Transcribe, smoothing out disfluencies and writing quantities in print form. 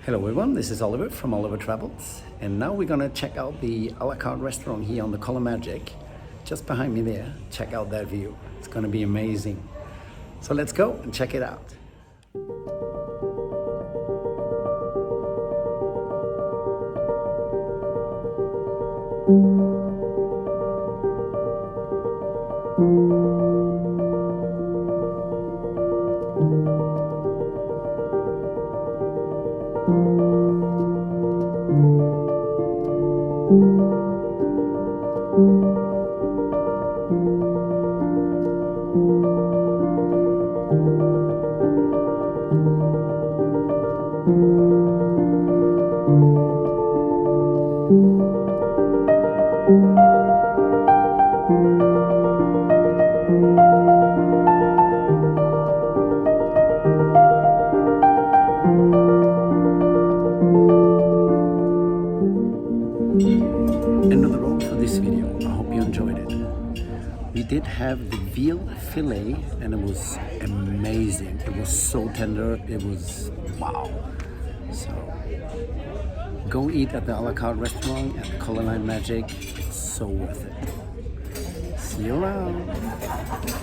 Hello everyone, this is Oliver from Oliver Travels, and now we're gonna check out the A La Carte Restaurant here on the Color Magic. Just behind me there, check out that view. It's gonna be amazing. So let's go and check it out. End of the road for this video. I hope you enjoyed it. We did have the veal fillet and it was amazing. It was so tender. It was wow. So go eat at the A La Carte Restaurant at Color Magic. It's so worth it. See you around.